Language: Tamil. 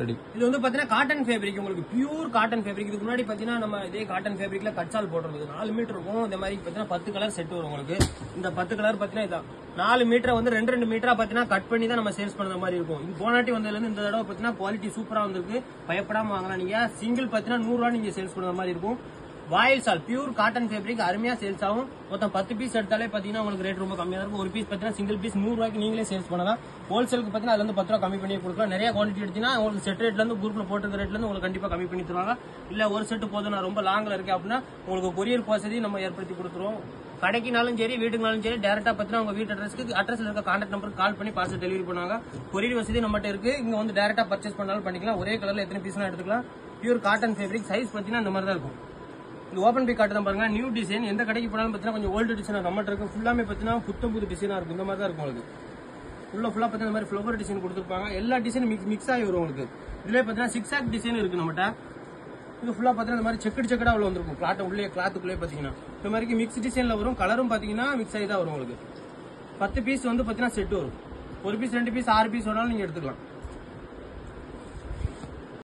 இது வந்து பாத்தீங்கன்னா காட்டன் ஃபேப்ரிக், உங்களுக்கு பியூர் காட்டன் ஃபேப்ரிக். இதுக்கு முன்னாடி பாத்தீங்கன்னா நம்ம இதே காட்டன் ஃபேப்ரிக்ல கட்சால் போட்டுருந்தது 4 மீட்டர் இருக்கும். இந்த மாதிரி பாத்தீங்கன்னா 10 கலர் செட் வரும் உங்களுக்கு. இந்த 10 கலர் பாத்தீங்கன்னா இதான் 4 மீட்டர் வந்து 2 மீட்டரா பாத்தீங்கன்னா கட் பண்ணி தான் நம்ம சேல்ஸ் பண்ற மாதிரி இருக்கும். இது போனாட்டி வந்ததுல இருந்து இந்த தடவை பாத்தீங்கன்னா குவாலிட்டி சூப்பரா வந்திருக்கு. பயப்படாம வாங்கலாம். நீங்க சிங்கிள் பாத்தீங்கன்னா 100 ரூபாய் நீங்க சேல்ஸ் பண்ற மாதிரி இருக்கும். வாயில் சால் பியூர் காட்டன் ஃபேப்ரிக் அருமையா சேல்ஸ் ஆகும். மொத்தம் 10 பீஸ் எடுத்தாலே பாத்தீங்கன்னா உங்களுக்கு ரேட் ரொம்ப கம்மியா இருக்கும். ஒரு பீஸ் பாத்தீங்கன்னா சிங்கிள் பீஸ் 100 ரூபாய்க்கு நீங்களே சேல்ஸ் பண்ணலாம். ஹோல்சேலுக்கு பாத்தீங்கன்னா அதுல இருந்து 10 ரூபா கம்மி பண்ணி கொடுக்கலாம். நிறைய குவான்டிட்டி எடுத்தீங்கன்னா உங்களுக்கு செட் ரேட்ல இருந்து குரூப்ல போட்டுருக்க ரேட்ல இருந்து உங்களுக்கு கண்டிப்பா கம்மி பண்ணி தருவாங்க. இல்ல ஒரு செட் போதும் நான் ரொம்ப லாங்ல இருக்கேன் அப்படின்னா உங்களுக்கு கொரியர் வசதி நம்ம ஏற்படுத்தி கொடுத்துருவோம். கடைக்குனாலும் சரி வீட்டுக்குனாலும் சரி டேரக்டா பாத்தீங்கன்னா உங்க வீட்டு அட்ரஸ்ல இருக்க கான்டாக்ட் நம்பருக்கு கால் பண்ணி பார்சல் டெலிவரி பண்ணுவாங்க. கொரியர் வசதி நம்மகிட்ட இருக்கு. இங்க வந்து டேரக்டா பர்ச்சேஸ் பண்ணாலும் பண்ணிக்கலாம். ஒரே கலர்ல எத்தனை பீஸ்லாம் எடுத்துக்கலாம். பியூர் காட்டன் ஃபேப்ரிக் சைஸ் பாத்தீங்கன்னா இந்த மாதிரி தான் இருக்கும். இது ஓபன் பை காட்டு தான் பாருங்க. New design. எந்த கடைக்கு போனாலும் பாத்தீங்கன்னா கொஞ்சம் ஓல்டு டிசைன் நம்மகிட்ட இருக்கு. ஃபுல்லாமே பாத்தீங்கன்னா புத்தம் புது டிசைனா இருக்கும். இந்த மாதிரி தான் இருக்கும் உங்களுக்கு. ஃபுல்லா பாத்தீங்கன்னா இந்த மாதிரி ஃபிளவர் டிசைன் கொடுத்துருப்பாங்க. எல்லா டிசைன் மிக்ஸ் ஆகி வரும் உங்களுக்கு. இதுல பாத்தீங்கன்னா 6 ஆக் டிசைன் இருக்கு நம்மகிட்ட. இது ஃபுல்லா பாத்தீங்கன்னா இந்த மாதிரி செக்கடா உள்ள வந்திருக்கும். கிளாத்துக்குள்ளே பாத்தீங்கன்னா இந்த மாதிரி மிக்ஸ் டிசைன்ல வரும். கலரும் பாத்தீங்கன்னா மிக்ஸ் ஆகி தான் வரும் உங்களுக்கு. 10 பீஸ் வந்து பாத்தீங்கன்னா செட் வரும். ஒரு பீஸ் 2 பீஸ் 6 பீஸ் வேணாலும் நீங்க எடுத்துக்கலாம்.